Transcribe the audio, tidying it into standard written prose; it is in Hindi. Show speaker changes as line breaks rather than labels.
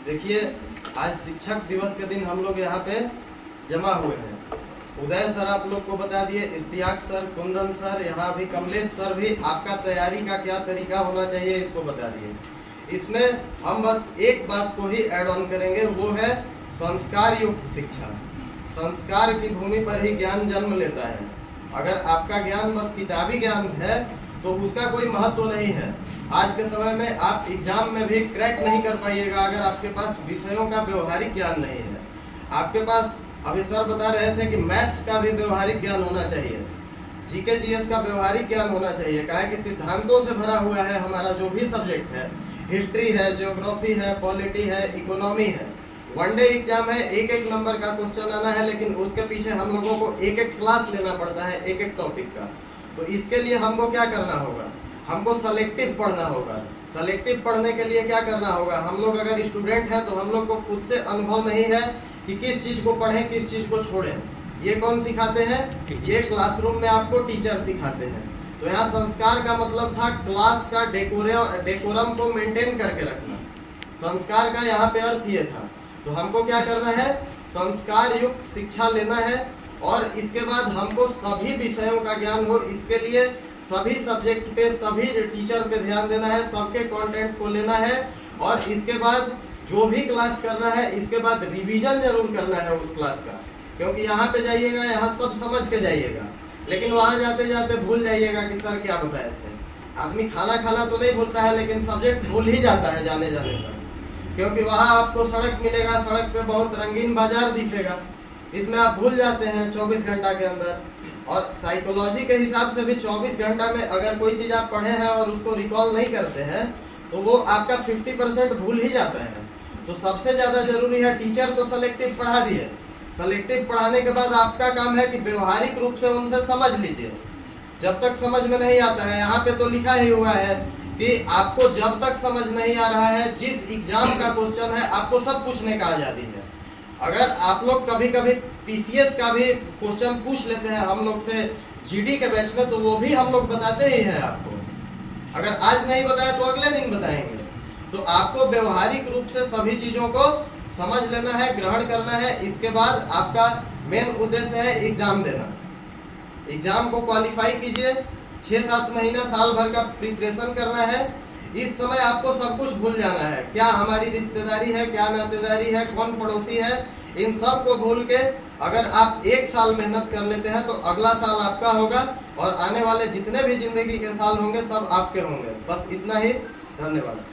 देखिए, आज शिक्षक दिवस के दिन हम लोग यहाँ पे जमा हुए हैं। उदय सर आप लोग को बता दिए, इश्तियाक सर, कुंदन सर, यहाँ भी कमलेश सर भी आपका तैयारी का क्या तरीका होना चाहिए इसको बता दिए। इसमें हम बस एक बात को ही ऐड ऑन करेंगे, वो है संस्कार युक्त शिक्षा। संस्कार की भूमि पर ही ज्ञान जन्म लेता है। अगर आपका ज्ञान बस किताबी ज्ञान है तो उसका कोई महत्व नहीं है। आज के समय में आप एग्जाम में भी क्रैक नहीं कर पाइएगा अगर आपके पास विषयों का व्यवहारिक ज्ञान नहीं है। आपके पास, अभी सर बता रहे थे कि मैथ्स का भी व्यवहारिक ज्ञान होना चाहिए, जीके जीएस का व्यवहारिक ज्ञान होना चाहिए। काहे कि सिद्धांतों से भरा हुआ है हमारा जो भी सब्जेक्ट है, हिस्ट्री है, ज्योग्राफी है, पॉलिटी है, इकोनॉमी है। वनडे एग्जाम है, एक एक नंबर का क्वेश्चन आना है, लेकिन उसके पीछे हम लोगों को एक एक क्लास लेना पड़ता है एक एक टॉपिक का। तो इसके लिए हमको क्या करना होगा, हमको सेलेक्टिव पढ़ना होगा। सेलेक्टिव पढ़ने के लिए क्या करना होगा, हम लोग अगर स्टूडेंट हैं तो हम लोग को खुद से अनुभव नहीं है कि किस चीज को पढ़ें किस चीज को छोड़ें। ये कौन सिखाते हैं, ये क्लासरूम में आपको टीचर सिखाते हैं। तो यहाँ संस्कार का मतलब था क्लास का डेकोरम को मेंटेन करके रखना। संस्कार का यहाँ पे अर्थ ये था। तो हमको क्या करना है, संस्कार युक्त शिक्षा लेना है और इसके बाद हमको सभी विषयों का ज्ञान हो। इसके लिए सभी सब्जेक्ट पे, सभी टीचर पे ध्यान देना है, सबके कंटेंट को लेना है और इसके बाद जो भी क्लास करना है इसके बाद रिवीजन जरूर करना है उस क्लास का। क्योंकि यहाँ पे जाइएगा, यहाँ सब समझ के जाइएगा, लेकिन वहाँ जाते जाते भूल जाइएगा कि सर क्या बताए थे। आदमी खाना खाना तो नहीं भूलता है, लेकिन सब्जेक्ट भूल ही जाता है जाने जाने पर। क्योंकि वहाँ आपको सड़क मिलेगा, सड़क पे बहुत रंगीन बाजार दिखेगा, इसमें आप भूल जाते हैं 24 घंटा के अंदर। और साइकोलॉजी के हिसाब से भी 24 घंटा में अगर कोई चीज़ आप पढ़े हैं और उसको रिकॉल नहीं करते हैं तो वो आपका 50% भूल ही जाता है। तो सबसे ज़्यादा जरूरी है, टीचर तो सेलेक्टिव पढ़ा दिए, सेलेक्टिव पढ़ाने के बाद आपका काम है कि व्यवहारिक रूप से उनसे समझ लीजिए। जब तक समझ में नहीं आता है, यहाँ पे तो लिखा ही हुआ है कि आपको जब तक समझ नहीं आ रहा है, जिस एग्जाम का क्वेश्चन है आपको सब पूछने का आज़ादी है। अगर आप लोग कभी कभी पीसीएस का भी क्वेश्चन पूछ लेते हैं हम लोग से जीडी के बैच में, तो वो भी हम लोग बताते ही हैं आपको। अगर आज नहीं बताया तो अगले दिन बताएंगे। तो आपको व्यवहारिक रूप से सभी चीज़ों को समझ लेना है, ग्रहण करना है। इसके बाद आपका मेन उद्देश्य है एग्जाम देना। एग्जाम को क्वालिफाई कीजिए, 6-7 महीना साल भर का प्रिपरेशन करना है। इस समय आपको सब कुछ भूल जाना है, क्या हमारी रिश्तेदारी है, क्या नातेदारी है, कौन पड़ोसी है, इन सब को भूल के अगर आप 1 साल मेहनत कर लेते हैं तो अगला साल आपका होगा और आने वाले जितने भी जिंदगी के साल होंगे सब आपके होंगे। बस इतना ही, धन्यवाद।